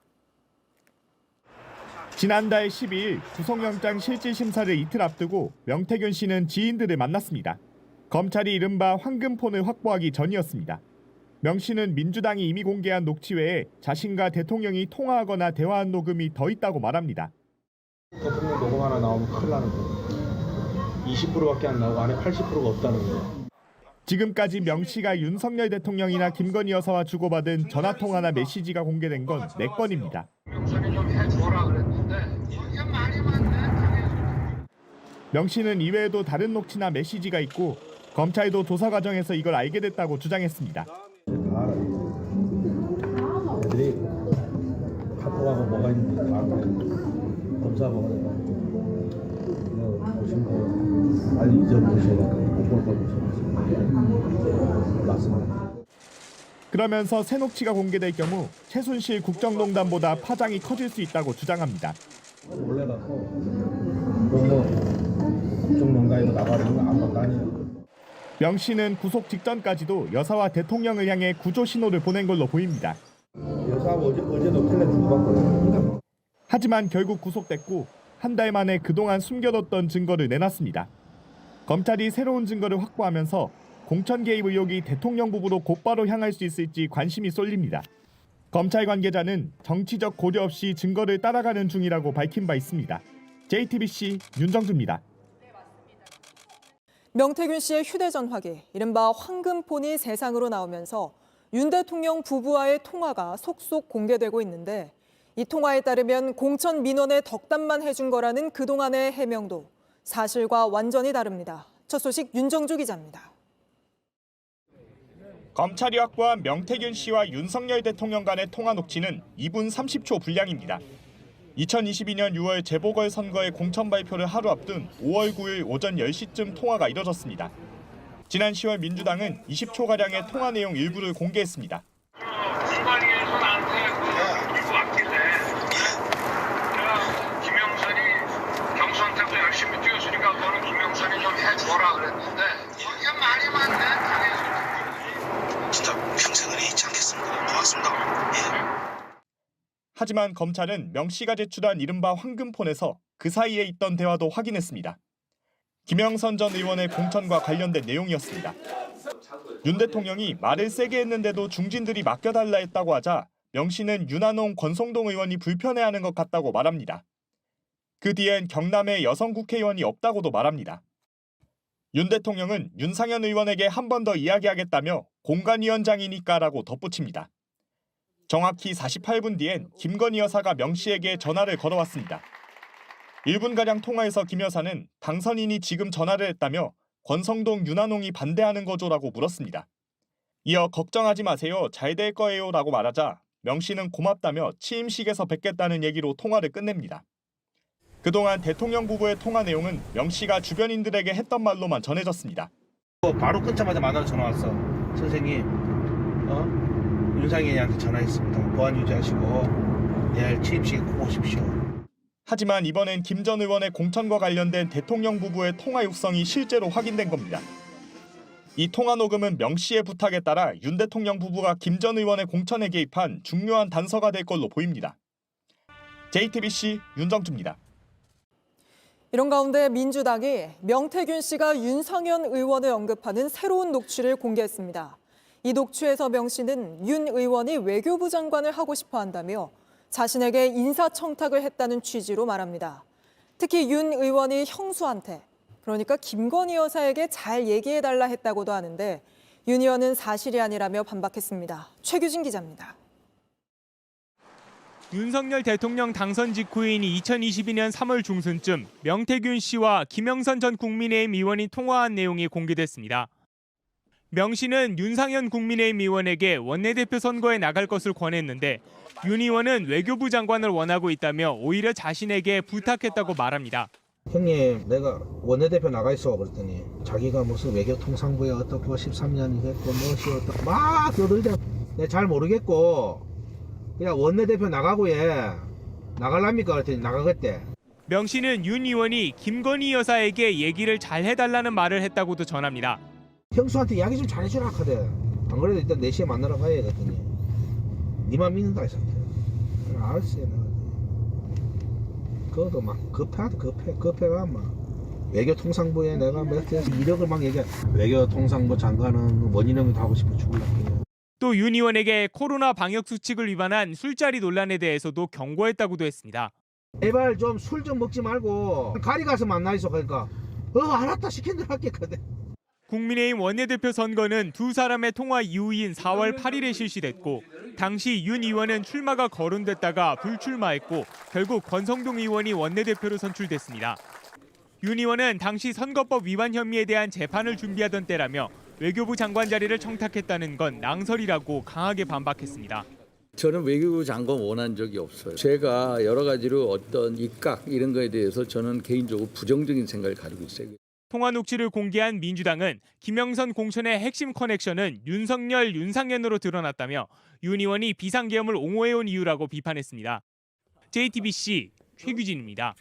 지난달 12일 구속영장 실질심사를 이틀 앞두고 명태균 씨는 지인들을 만났습니다. 검찰이 이른바 황금폰을 확보하기 전이었습니다. 명 씨는 민주당이 이미 공개한 녹취 외에 자신과 대통령이 통화하거나 대화한 녹음이 더 있다고 말합니다. 대통령 녹음 하나 나오면 큰일 나는 거예요. 20%밖에 안 나오고 안에 80%가 없다는 거예요. 지금까지 명 씨가 윤석열 대통령이나 김건희 여사와 주고받은 전화통화나 메시지가 공개된 건 4건입니다. 명 씨는 이외에도 다른 녹취나 메시지가 있고 검찰도 조사 과정에서 이걸 알게 됐다고 주장했습니다. 애들이 카톡하고 뭐가 있는지 다 알아요. 검사하고 보신 거 빨리 잊어보셔야 될 거 맞습니다. 그러면서 새 녹취가 공개될 경우 최순실 국정농단보다 파장이 커질 수 있다고 주장합니다. 몰래갖고 뭐 국정농단에도 나가는 건 아무것도 아니에요. 명 씨는 구속 직전까지도 여사와 대통령을 향해 구조 신호를 보낸 걸로 보입니다. 여사하고 어제도 텔레 주고받고. 하지만 결국 구속됐고 한 달 만에 그동안 숨겨뒀던 증거를 내놨습니다. 검찰이 새로운 증거를 확보하면서 공천 개입 의혹이 대통령 부부로 곧바로 향할 수 있을지 관심이 쏠립니다. 검찰 관계자는 정치적 고려 없이 증거를 따라가는 중이라고 밝힌 바 있습니다. JTBC 윤정주입니다. 명태균 씨의 휴대전화기, 이른바 황금폰이 세상으로 나오면서 윤 대통령 부부와의 통화가 속속 공개되고 있는데 이 통화에 따르면 공천 민원에 덕담만 해준 거라는 그동안의 해명도 사실과 완전히 다릅니다. 첫 소식 윤정주 기자입니다. 검찰이 확보한 명태균 씨와 윤석열 대통령 간의 통화 녹취는 2분 30초 분량입니다. 2022년 6월 재보궐선거의 공천 발표를 하루 앞둔 5월 9일 오전 10시쯤 통화가 이뤄졌습니다. 지난 10월 민주당은 20초가량의 통화 내용 일부를 공개했습니다. 공관위에서 나한테 이거 왔길래 김영선이 경선 때도 열심히 뛰었으니까 너는 김영선이 좀 해줘라 그랬는데 거기가 말이 많네. 당해서 진짜 평생을 잊지 않겠습니다. 고맙습니다. 하지만 검찰은 명 씨가 제출한 이른바 황금폰에서 그 사이에 있던 대화도 확인했습니다. 김영선 전 의원의 공천과 관련된 내용이었습니다. 윤 대통령이 말을 세게 했는데도 중진들이 맡겨달라 했다고 하자 명 씨는 윤한홍, 권성동 의원이 불편해하는 것 같다고 말합니다. 그 뒤엔 경남에 여성 국회의원이 없다고도 말합니다. 윤 대통령은 윤상현 의원에게 한 번 더 이야기하겠다며 공관위원장이니까라고 덧붙입니다. 정확히 48분 뒤엔 김건희 여사가 명 씨에게 전화를 걸어왔습니다. 1분가량 통화에서 김 여사는 당선인이 지금 전화를 했다며 권성동, 윤한홍이 반대하는 거죠라고 물었습니다. 이어 걱정하지 마세요. 잘 될 거예요라고 말하자 명 씨는 고맙다며 취임식에서 뵙겠다는 얘기로 통화를 끝냅니다. 그동안 대통령 부부의 통화 내용은 명 씨가 주변인들에게 했던 말로만 전해졌습니다. 바로 끊자마자 만나러 전화 왔어. 선생님, 윤상현이한테 전화했습니다. 보안 유지하시고 내일 취임식에 꼭 오십시오. 하지만 이번엔 김 전 의원의 공천과 관련된 대통령 부부의 통화 육성이 실제로 확인된 겁니다. 이 통화 녹음은 명 씨의 부탁에 따라 윤 대통령 부부가 김 전 의원의 공천에 개입한 중요한 단서가 될 걸로 보입니다. JTBC 윤정주입니다. 이런 가운데 민주당이 명태균 씨가 윤상현 의원을 언급하는 새로운 녹취를 공개했습니다. 이 녹취에서 명 씨는 윤 의원이 외교부 장관을 하고 싶어 한다며 자신에게 인사청탁을 했다는 취지로 말합니다. 특히 윤 의원이 형수한테, 그러니까 김건희 여사에게 잘 얘기해달라 했다고도 하는데 윤 의원은 사실이 아니라며 반박했습니다. 최규진 기자입니다. 윤석열 대통령 당선 직후인 2022년 3월 중순쯤 명태균 씨와 김영선 전 국민의힘 의원이 통화한 내용이 공개됐습니다. 명 씨는 윤상현 국민의힘 의원에게 원내대표 선거에 나갈 것을 권했는데 윤 의원은 외교부 장관을 원하고 있다며 오히려 자신에게 부탁했다고 말합니다. 형님, 내가 원내대표 나가 있어 그랬더니 자기가 무슨 외교통상부에 어떻고 13년이 됐고 무엇이 어떻고 막 떠들자. 내가 잘 모르겠고 그냥 원내대표 나가고 나갈랍니까 그랬더니 나가겠대. 명 씨는 윤 의원이 김건희 여사에게 얘기를 잘 해달라는 말을 했다고도 전합니다. 형수한테 이야기 좀 잘해주라 하거든. 안 그래도 일단 4시에 만나러 가야 그랬더니 니만 믿는다 했었대. 알았어요. 그것도 막 급해가 막 외교통상부에 내가 몇 개에서 이력을 막 얘기해. 외교통상부 장관은 원희룡이도 하고 싶어 죽을랍니다. 또 윤 의원에게 코로나 방역 수칙을 위반한 술자리 논란에 대해서도 경고했다고도 했습니다. 제발 좀 술 좀 먹지 말고 가리 가서 만나 있어. 그러니까 알았다 시킨 대로 할게거든. 국민의힘 원내대표 선거는 두 사람의 통화 이후인 4월 8일에 실시됐고 당시 윤 의원은 출마가 거론됐다가 불출마했고 결국 권성동 의원이 원내대표로 선출됐습니다. 윤 의원은 당시 선거법 위반 혐의에 대한 재판을 준비하던 때라며 외교부 장관 자리를 청탁했다는 건 낭설이라고 강하게 반박했습니다. 저는 외교부 장관 원한 적이 없어요. 제가 여러 가지로 어떤 입각 이런 거에 대해서 저는 개인적으로 부정적인 생각을 가지고 있어요. 통화 녹취를 공개한 민주당은 김영선 공천의 핵심 커넥션은 윤석열, 윤상현으로 드러났다며 윤 의원이 비상계엄을 옹호해온 이유라고 비판했습니다. JTBC 최규진입니다.